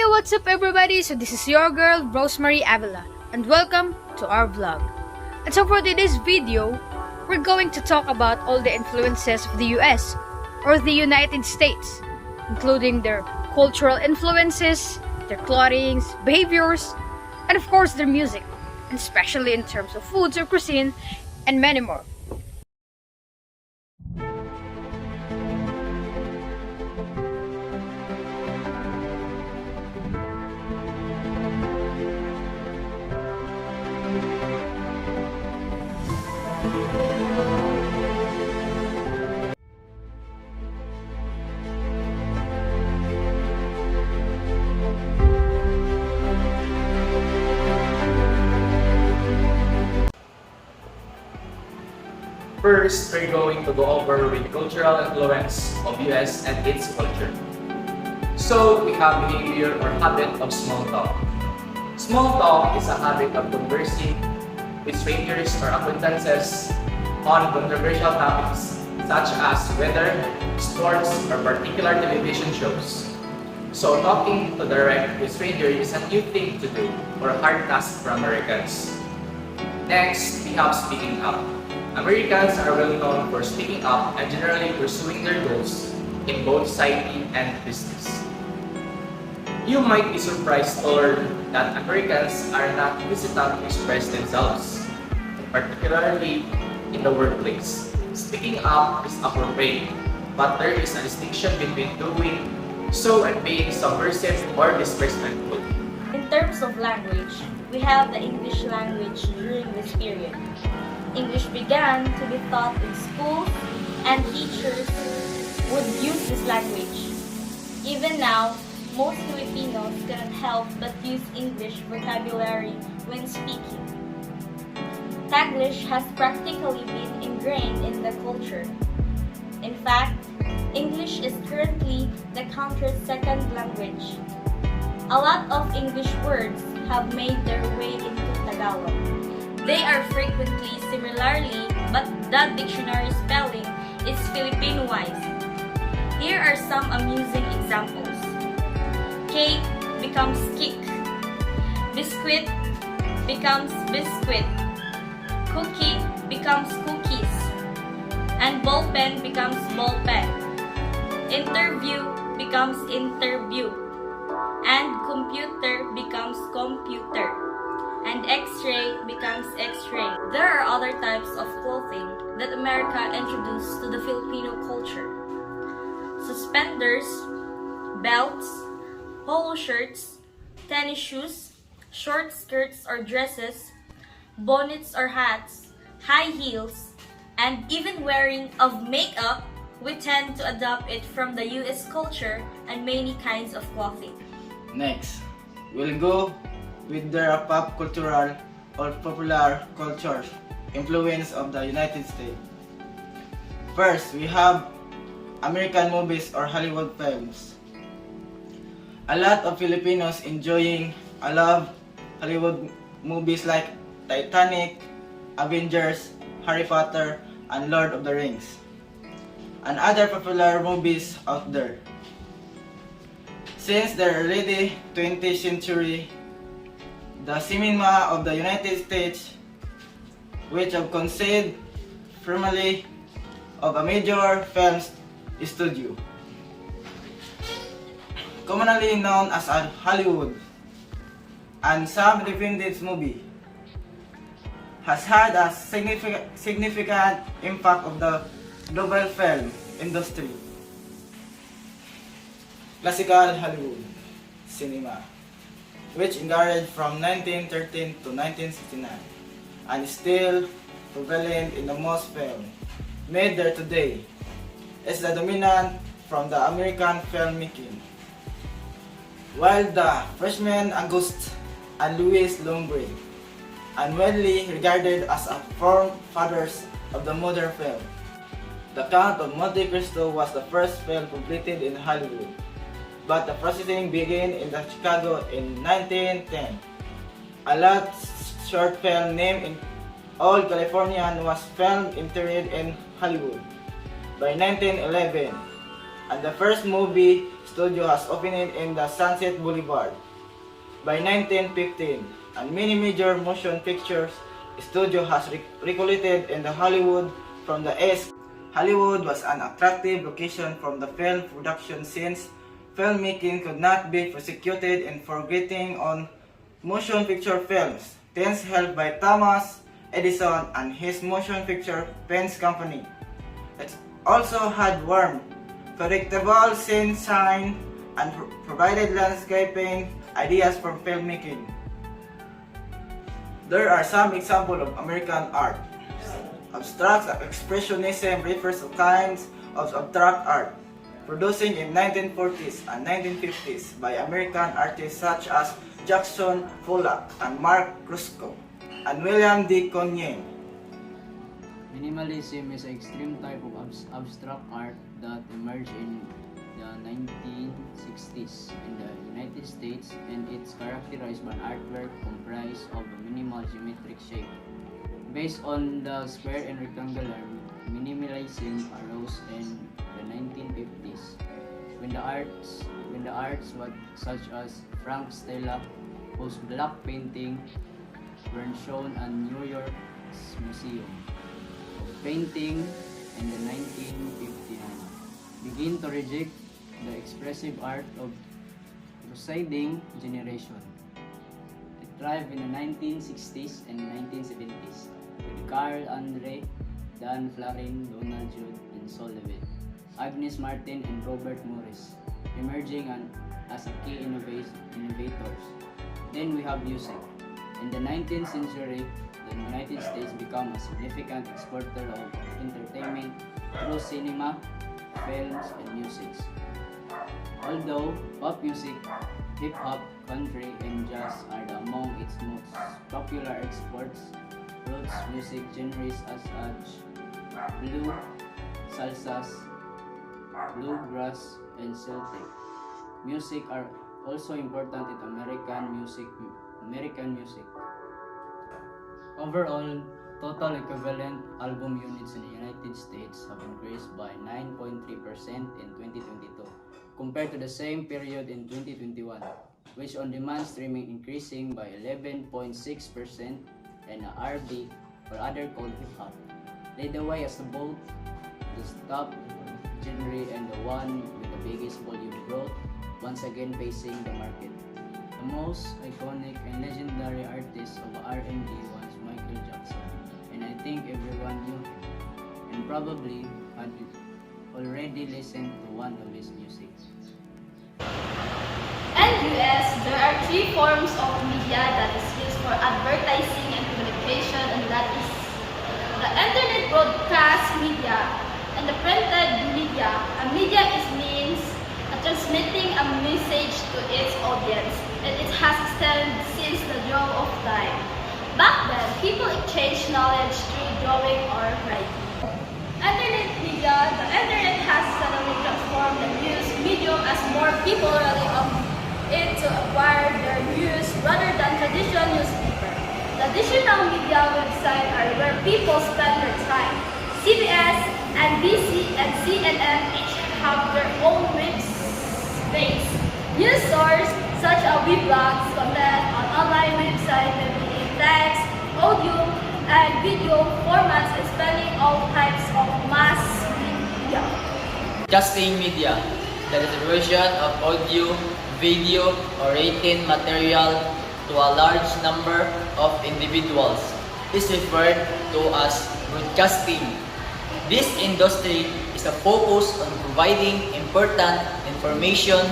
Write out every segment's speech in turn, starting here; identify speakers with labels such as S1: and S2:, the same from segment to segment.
S1: Hey, what's up everybody? So this is your girl Rosemary Avila and welcome to our vlog. And so for today's video, we're going to talk about all the influences of the US or the United States, including their cultural influences, their clothing, behaviors, and of course their music, and especially in terms of foods or cuisine and many more.
S2: First, we're going to go over with cultural influence of US and its culture. So, we have behavior or habit of small talk. Small talk is a habit of conversing with strangers or acquaintances on controversial topics such as weather, sports, or particular television shows. So, talking to direct with strangers is a new thing to do or a hard task for Americans. Next, we have speaking up. Americans are well known for speaking up and generally pursuing their goals in both society and business. You might be surprised to learn that Americans are not hesitant to express themselves, particularly in the workplace. Speaking up is appropriate, but there is a distinction between doing so and being subversive or disrespectful.
S3: In terms of language, we have the English language during this period. English began to be taught in schools and teachers would use this language. Even now, most Filipinos cannot help but use English vocabulary when speaking. Taglish has practically been ingrained in the culture. In fact, English is currently the country's second language. A lot of English words have made their way into Tagalog. They are frequently similarly, but the dictionary spelling is Filipino-wise. Here are some amusing examples. Cake becomes kick. Biscuit becomes biscuit. Cookie becomes cookies. And ballpen becomes ballpen. Interview becomes interview. And computer becomes computer. And X-ray becomes X-ray. There are other types of clothing that America introduced to the Filipino culture. Suspenders, belts, polo shirts, tennis shoes, short skirts or dresses, bonnets or hats, high heels, and even wearing of makeup. We tend to adopt it from the US culture and many kinds of clothing.
S4: Next, we'll go with their pop cultural or popular culture influence of the United States. First, we have American movies or Hollywood films. A lot of Filipinos enjoying a love Hollywood movies like Titanic, Avengers, Harry Potter, and Lord of the Rings, and other popular movies out there. Since the early 20th century, the cinema of the United States, which have consisted primarily of a major film studio, commonly known as Hollywood, and some independent movie, has had a significant impact of the global film industry. Classical Hollywood cinema, which encouraged from 1913 to 1969 and is still prevalent in the most films made there today, is the dominant from the American filmmaking. While the Frenchmen Auguste and Louis Lumiere are widely regarded as a forefathers of the modern film, The Count of Monte Cristo was the first film completed in Hollywood, but the processing began in Chicago in 1910. A last short film named in All Californian was filmed entered in Hollywood by 1911, and the first movie studio has opened in the Sunset Boulevard. By 1915, and many major motion pictures studio has recruited in the Hollywood from the East. Hollywood was an attractive location from the film production since filmmaking could not be prosecuted in forgetting on motion picture films, thence held by Thomas Edison and his motion picture paints company. It also had warm, predictable scene and provided landscaping ideas for filmmaking. There are some examples of American art. Abstract expressionism refers to kinds of abstract art producing in 1940s and 1950s by American artists such as Jackson Pollock and Mark Roscoe and William D. Conyen.
S5: Minimalism is an extreme type of abstract art that emerged in the 1960s in the United States, and it's characterized by an artwork comprised of a minimal geometric shape. Based on the square and rectangular, minimalism arose in the 1950s when the arts such as Frank Stella, whose black painting were shown at New York's Museum of Painting in the 1959, begin to reject the expressive art of preceding generation. It thrived in the 1960s and 1970s with Carl Andre, Dan Flarin, Donald Judd, and Sullivan, Agnes Martin, and Robert Morris, emerging as a key innovators. Then we have music. In the 19th century, the United States became a significant exporter of entertainment through cinema, films, and music. Although pop music, hip-hop, country, and jazz are among its most popular exports, roots music genres as blues, salsas, bluegrass, and Celtic music are also important in American music. Overall, total equivalent album units in the United States have increased by 9.3% in 2022 compared to the same period in 2021, which on-demand streaming increasing by 11.6% and R&B or other called hip-hop led the way as both the top genre and the one with the biggest volume growth once again facing the market. The most iconic and legendary artist of R&B was Michael Jackson, and I think everyone knew him and probably had already listened to one of his music.
S3: In US, there are three forms of media that is used for advertising and communication, and that is the internet broadcast media and the printed media. A media means transmitting a message to its audience, and it has extended since the dawn of time. Back then, people exchanged knowledge through drawing or writing. Internet media, the internet has suddenly transformed the news medium as more people rely on it to acquire their news rather than traditional newspaper. Traditional media websites are where people spend their time. CBS, NBC, and CNN each have their own websites. News sources such as blogs, content on online websites may be in text, audio, and video formats and spanning all types of mass media.
S6: Broadcasting media, the distribution of audio, video, or written material to a large number of individuals is referred to as broadcasting. This industry is a focus on providing important information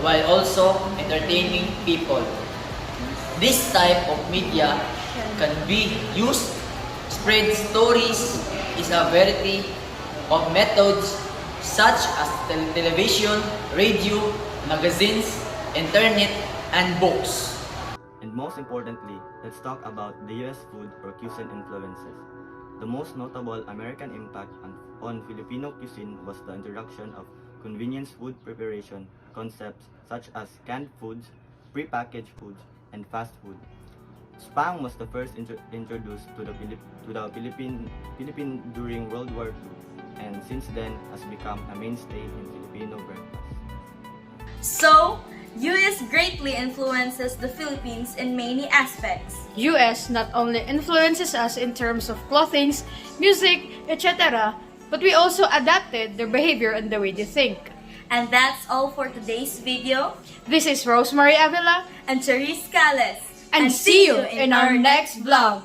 S6: while also entertaining people. This type of media can be used to spread stories is a variety of methods such as television, radio, magazines, internet, and books.
S7: And most importantly, let's talk about the US food or cuisine influences. The most notable American impact on Filipino cuisine was the introduction of convenience food preparation concepts such as canned foods, prepackaged foods, and fast food. Spam was the first introduced to the Philippines during World War II, and since then has become a mainstay in Filipino breakfast.
S3: So, US greatly influences the Philippines in many aspects.
S1: US not only influences us in terms of clothing, music, etc., but we also adapted their behavior and the way they think.
S3: And that's all for today's video.
S1: This is Rosemary Avila,
S3: And Therese Calles.
S1: and see you in our next vlog.